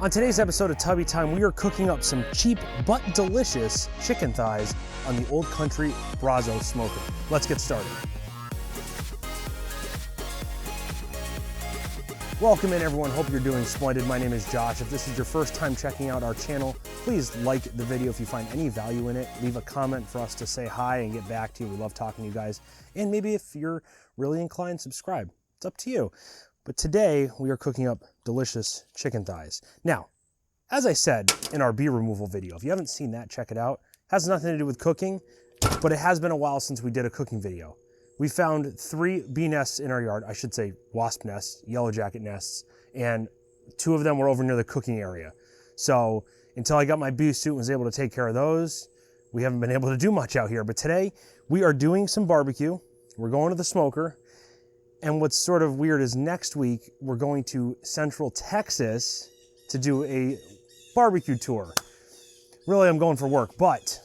On today's episode of Tubby Time, we are cooking up some cheap but delicious chicken thighs on the Old Country Brazos smoker. Let's get started. Welcome in everyone, hope you're doing splendid. My name is Josh. If this is your first time checking out our channel, please like the video if you find any value in it. Leave a comment for us to say hi and get back to you. We love talking to you guys. And maybe if you're really inclined, subscribe. It's up to you. But today we are cooking up delicious chicken thighs. Now, as I said in our bee removal video, if you haven't seen that, check it out. It has nothing to do with cooking, but it has been a while since we did a cooking video. We found 3 bee nests in our yard, I should say wasp nests, yellow jacket nests, and 2 of them were over near the cooking area. So until I got my bee suit and was able to take care of those, we haven't been able to do much out here. But today we are doing some barbecue. We're going to the smoker. And what's sort of weird is next week we're going to Central Texas to do a barbecue tour. Really, I'm going for work, but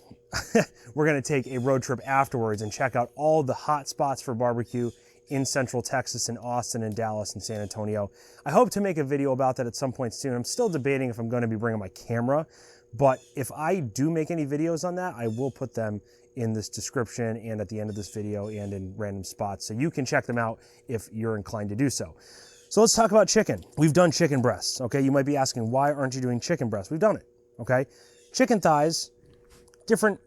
we're gonna take a road trip afterwards and check out all the hot spots for barbecue in Central Texas, in Austin, and Dallas, and San Antonio. I hope to make a video about that at some point soon. I'm still debating if I'm gonna be bringing my camera, but if I do make any videos on that, I will put them in this description and at the end of this video and in random spots, so you can check them out if you're inclined to do so. So let's talk about chicken. We've done chicken breasts, okay? You might be asking, why aren't you doing chicken breasts? We've done it, okay? Chicken thighs, different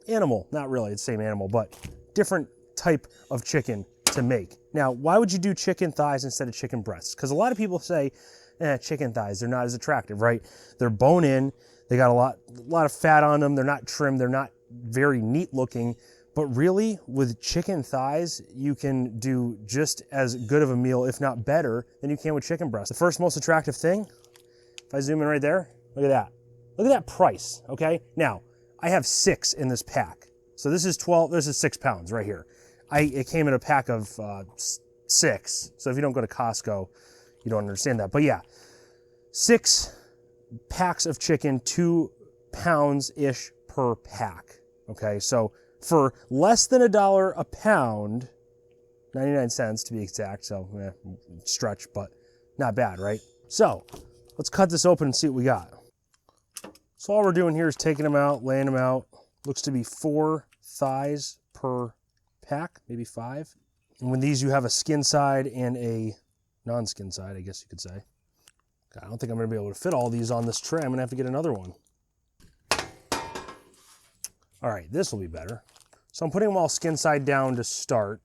animal, not really the same animal, but different type of chicken to make. Now, why would you do chicken thighs instead of chicken breasts? Because a lot of people say, chicken thighs, they're not as attractive, right? They're bone in, they got a lot of fat on them, they're not trimmed, they're not very neat looking, but really with chicken thighs, you can do just as good of a meal, if not better, than you can with chicken breasts. The first most attractive thing, if I zoom in right there, look at that. Look at that price, okay? Now, I have 6 in this pack. So this is 6 pounds right here. It came in a pack of 6. So if you don't go to Costco, you don't understand that. But yeah, 6 packs of chicken, 2 pounds-ish per pack. Okay, so for less than $1 a pound, 99 cents to be exact, so stretch, but not bad, right? So let's cut this open and see what we got. So all we're doing here is taking them out, laying them out. Looks to be 4 thighs per pack, maybe 5. And with these, you have a skin side and a non-skin side, I guess you could say. God, I don't think I'm gonna be able to fit all these on this tray. I'm gonna have to get another one. All right, this will be better. So I'm putting them all skin side down to start.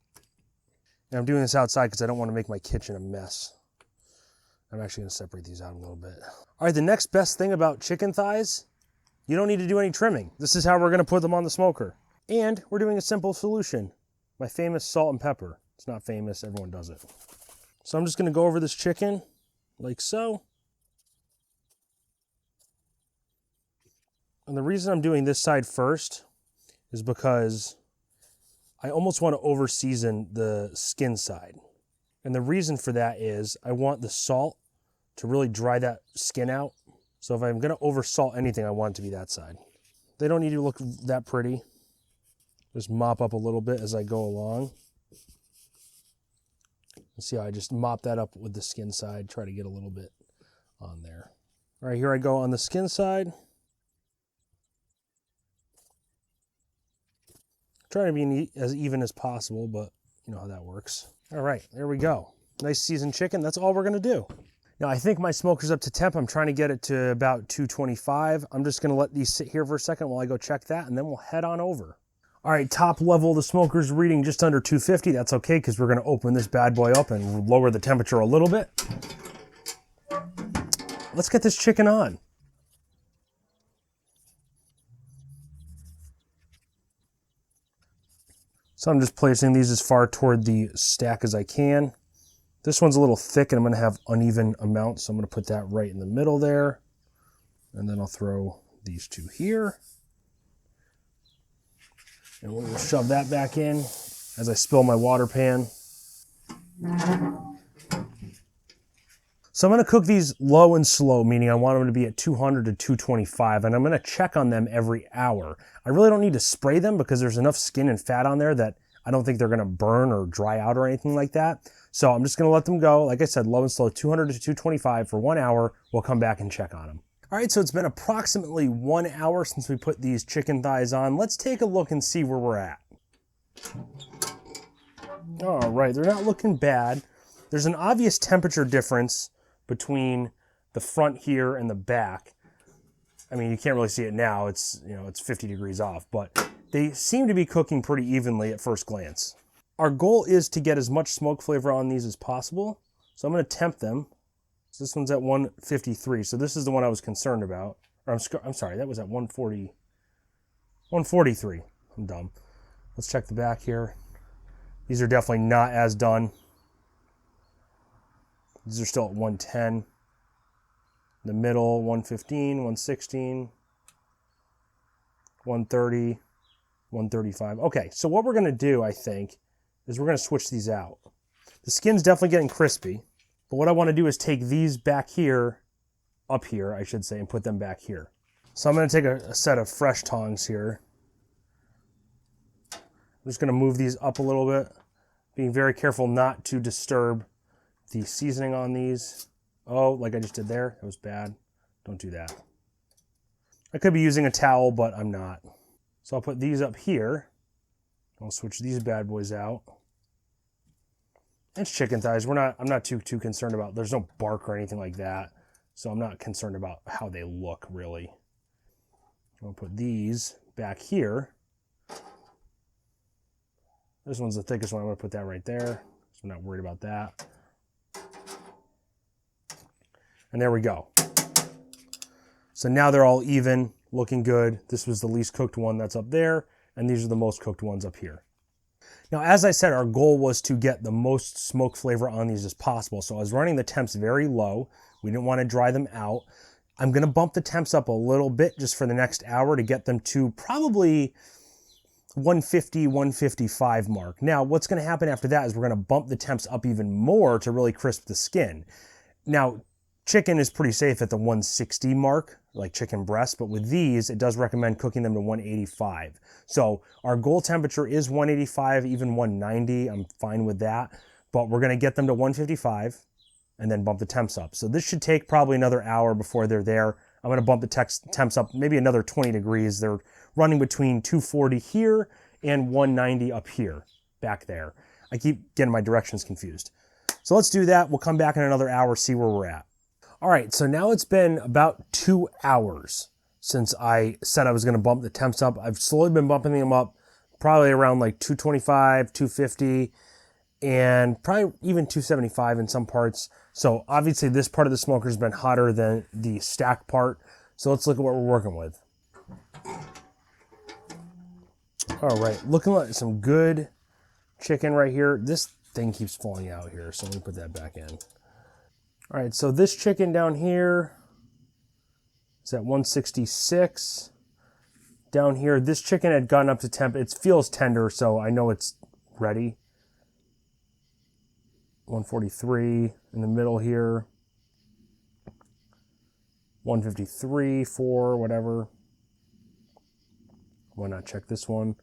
And I'm doing this outside because I don't want to make my kitchen a mess. I'm actually gonna separate these out a little bit. All right, the next best thing about chicken thighs, you don't need to do any trimming. This is how we're gonna put them on the smoker. And we're doing a simple solution. My famous salt and pepper. It's not famous, everyone does it. So I'm just gonna go over this chicken like so. And the reason I'm doing this side first is because I almost want to over season the skin side. And the reason for that is I want the salt to really dry that skin out. So if I'm going to over salt anything, I want it to be that side. They don't need to look that pretty. Just mop up a little bit as I go along. See how I just mop that up with the skin side, try to get a little bit on there. All right, here I go on the skin side. Trying to be as even as possible, but you know how that works. All right, there we go. Nice seasoned chicken, that's all we're gonna do. Now I think my smoker's up to temp. I'm trying to get it to about 225. I'm just gonna let these sit here for a second while I go check that, and then we'll head on over. All right, top level, the smoker's reading just under 250. That's okay, because we're gonna open this bad boy up and lower the temperature a little bit. Let's get this chicken on. So I'm just placing these as far toward the stack as I can. This one's a little thick and I'm gonna have uneven amounts, so I'm gonna put that right in the middle there. And then I'll throw these 2 here. And we'll shove that back in as I spill my water pan. So I'm gonna cook these low and slow, meaning I want them to be at 200 to 225, and I'm gonna check on them every hour. I really don't need to spray them because there's enough skin and fat on there that I don't think they're gonna burn or dry out or anything like that. So I'm just gonna let them go. Like I said, low and slow, 200 to 225 for 1 hour. We'll come back and check on them. All right, so it's been approximately 1 hour since we put these chicken thighs on. Let's take a look and see where we're at. All right, they're not looking bad. There's an obvious temperature difference between the front here and the back. I mean, you can't really see it now. It's, you know, it's 50 degrees off, but they seem to be cooking pretty evenly at first glance. Our goal is to get as much smoke flavor on these as possible. So I'm going to temp them. So this one's at 153. So this is the one I was concerned about. Or I'm sorry, that was at 140. 143. I'm dumb. Let's check the back here. These are definitely not as done. These are still at 110. The middle, 115, 116, 130, 135. Okay, so what we're going to do, I think, is we're going to switch these out. The skin's definitely getting crispy, but what I want to do is take these back here, up here, I should say, and put them back here. So I'm going to take a set of fresh tongs here. I'm just going to move these up a little bit, being very careful not to disturb the seasoning on these. Oh, like I just did there. That was bad. Don't do that. I could be using a towel, but I'm not. So I'll put these up here. I'll switch these bad boys out. It's chicken thighs. I'm not too concerned about, there's no bark or anything like that. So I'm not concerned about how they look, really. I'll put these back here. This one's the thickest one. I'm going to put that right there. So I'm not worried about that. And there we go. So now they're all even, looking good. This was the least cooked one that's up there, and these are the most cooked ones up here. Now, as I said, our goal was to get the most smoke flavor on these as possible. So I was running the temps very low. We didn't want to dry them out. I'm going to bump the temps up a little bit just for the next hour to get them to probably 150, 155 mark. Now, what's going to happen after that is we're going to bump the temps up even more to really crisp the skin. Now, chicken is pretty safe at the 160 mark, like chicken breast, but with these, it does recommend cooking them to 185. So our goal temperature is 185, even 190. I'm fine with that, but we're gonna get them to 155 and then bump the temps up. So this should take probably another hour before they're there. I'm gonna bump the temps up maybe another 20 degrees. They're running between 240 here and 190 up here, back there. I keep getting my directions confused. So let's do that. We'll come back in another hour, see where we're at. All right, so now it's been about 2 hours since I said I was gonna bump the temps up. I've slowly been bumping them up, probably around like 225, 250, and probably even 275 in some parts. So obviously this part of the smoker has been hotter than the stack part. So let's look at what we're working with. All right, looking like some good chicken right here. This thing keeps falling out here, so let me put that back in. All right, so this chicken down here is at 166. Down here, this chicken had gotten up to temp. It feels tender, so I know it's ready. 143 in the middle here. 153, 4, whatever. Why not check this one?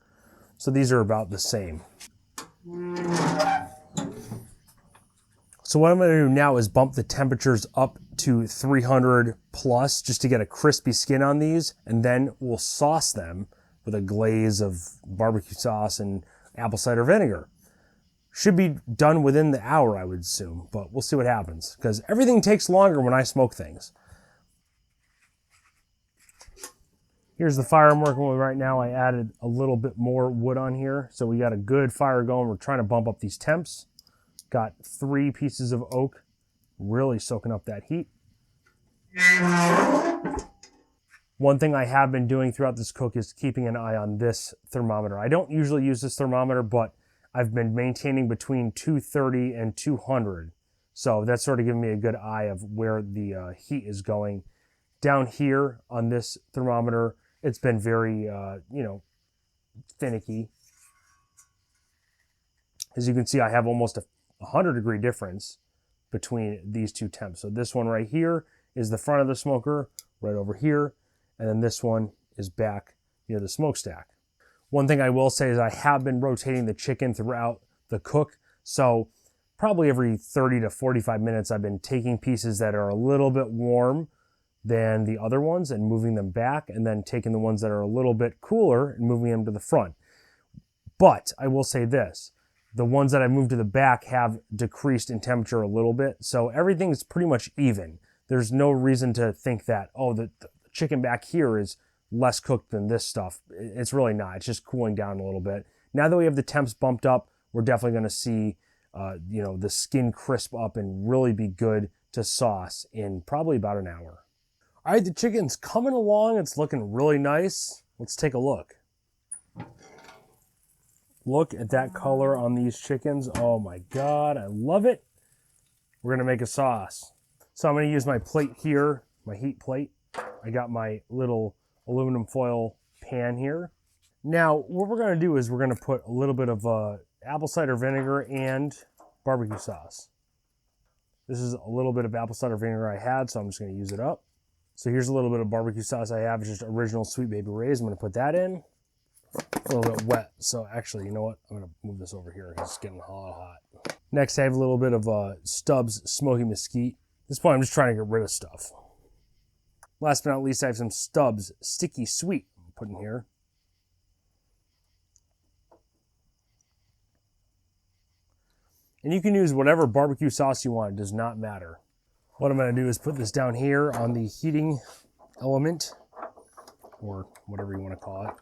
So these are about the same. So what I'm going to do now is bump the temperatures up to 300 plus just to get a crispy skin on these, and then we'll sauce them with a glaze of barbecue sauce and apple cider vinegar. Should be done within the hour, I would assume, but we'll see what happens because everything takes longer when I smoke things. Here's the fire I'm working with right now. I added a little bit more wood on here, so we got a good fire going. We're trying to bump up these temps. Got 3 pieces of oak, really soaking up that heat. One thing I have been doing throughout this cook is keeping an eye on this thermometer. I don't usually use this thermometer, but I've been maintaining between 230 and 200. So that's sort of giving me a good eye of where the heat is going. Down here on this thermometer, it's been very, finicky. As you can see, I have almost a 100-degree difference between these two temps. So this one right here is the front of the smoker, right over here, and then this one is back near the smokestack. One thing I will say is I have been rotating the chicken throughout the cook, so probably every 30 to 45 minutes, I've been taking pieces that are a little bit warm than the other ones and moving them back, and then taking the ones that are a little bit cooler and moving them to the front. But I will say this, the ones that I moved to the back have decreased in temperature a little bit, so everything is pretty much even. There's no reason to think that, oh, the chicken back here is less cooked than this stuff. It's really not. It's just cooling down a little bit. Now that we have the temps bumped up, we're definitely going to see the skin crisp up and really be good to sauce in probably about an hour. All right, the chicken's coming along. It's looking really nice. Let's take a look. Look at that color on these chickens. Oh my God, I love it. We're gonna make a sauce. So I'm gonna use my plate here, my heat plate. I got my little aluminum foil pan here. Now, what we're gonna do is we're gonna put a little bit of apple cider vinegar and barbecue sauce. This is a little bit of apple cider vinegar I had, so I'm just gonna use it up. So here's a little bit of barbecue sauce I have, it's just original Sweet Baby Ray's. I'm gonna put that in. A little bit wet, so actually, you know what? I'm gonna move this over here because it's getting hot. Next, I have a little bit of Stubbs Smoky Mesquite. At this point, I'm just trying to get rid of stuff. Last but not least, I have some Stubbs Sticky Sweet I'm putting here. And you can use whatever barbecue sauce you want, it does not matter. What I'm gonna do is put this down here on the heating element, or whatever you wanna call it.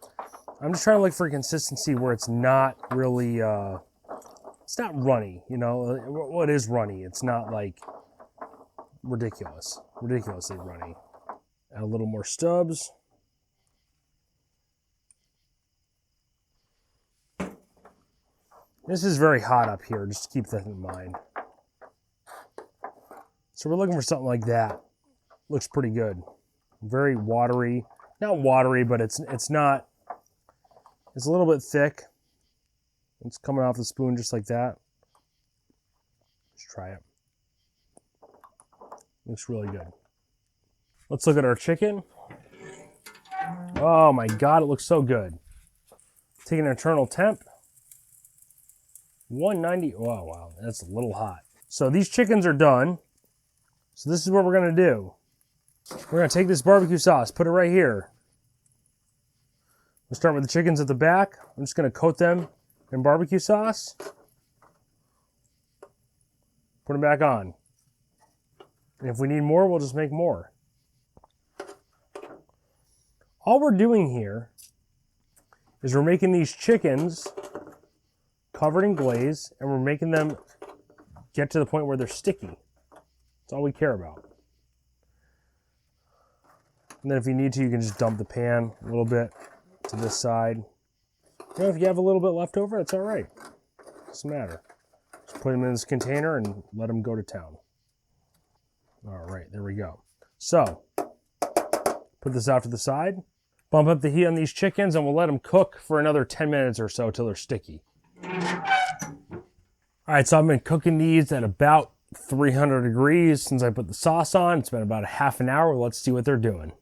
I'm just trying to look for consistency where it's not really, it's not runny, you know? What is runny? It's not like ridiculously runny. Add a little more Stubbs. This is very hot up here, just keep that in mind. So we're looking for something like that. Looks pretty good. Very watery. Not watery, but it's not. It's a little bit thick. It's coming off the spoon just like that. Let's try it. Looks really good. Let's look at our chicken. Oh my God, it looks so good. Taking an internal temp. 190. Oh wow, that's a little hot. So these chickens are done. So this is what we're gonna do. We're gonna take this barbecue sauce, put it right here. We'll start with the chickens at the back. I'm just gonna coat them in barbecue sauce. Put them back on. And if we need more, we'll just make more. All we're doing here is we're making these chickens covered in glaze, and we're making them get to the point where they're sticky. That's all we care about. And then if you need to, you can just dump the pan a little bit to this side. You know, if you have a little bit left over, that's all right. Doesn't matter. Just put them in this container and let them go to town. All right, there we go. So, put this out to the side. Bump up the heat on these chickens, and we'll let them cook for another 10 minutes or so till they're sticky. All right, so I've been cooking these at about 300 degrees since I put the sauce on. It's been about a half an hour. Let's see what they're doing.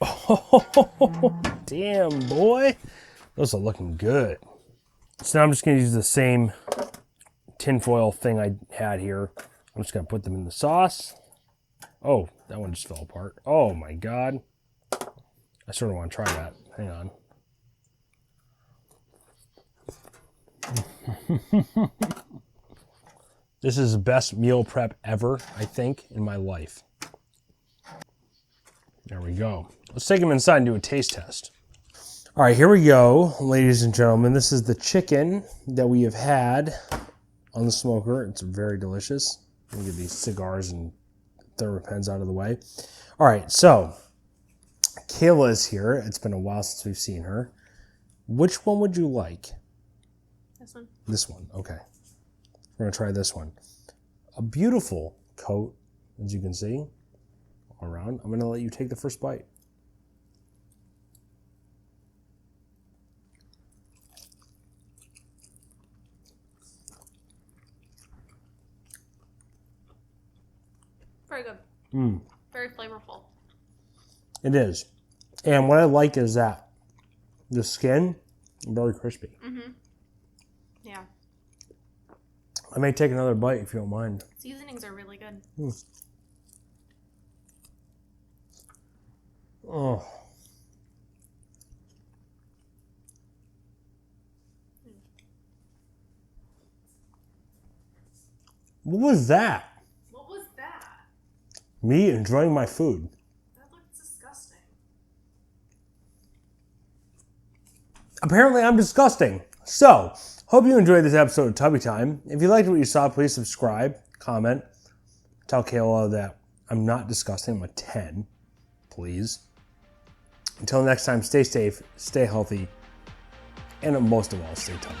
Oh, damn, boy. Those are looking good. So now I'm just going to use the same tinfoil thing I had here. I'm just going to put them in the sauce. Oh, that one just fell apart. Oh, my God. I sort of want to try that. Hang on. This is the best meal prep ever, I think, in my life. There we go. Let's take them inside and do a taste test. All right, here we go, ladies and gentlemen. This is the chicken that we have had on the smoker. It's very delicious. Let me get these cigars and ThermaPens out of the way. All right, so Kayla is here. It's been a while since we've seen her. Which one would you like? This one. This one, okay. We're gonna try this one. A beautiful coat, as you can see, all around. I'm gonna let you take the first bite. Very good. Very flavorful. It is. And what I like is that the skin, very crispy. Yeah. I may take another bite if you don't mind. Seasonings are really good. Oh. What was that? What was that? Me enjoying my food. That looks disgusting. Apparently I'm disgusting. So, hope you enjoyed this episode of Tubby Time. If you liked what you saw, please subscribe, comment, tell Kayla that I'm not disgusting, I'm a 10, please. Until next time, stay safe, stay healthy, and most of all, stay tubby.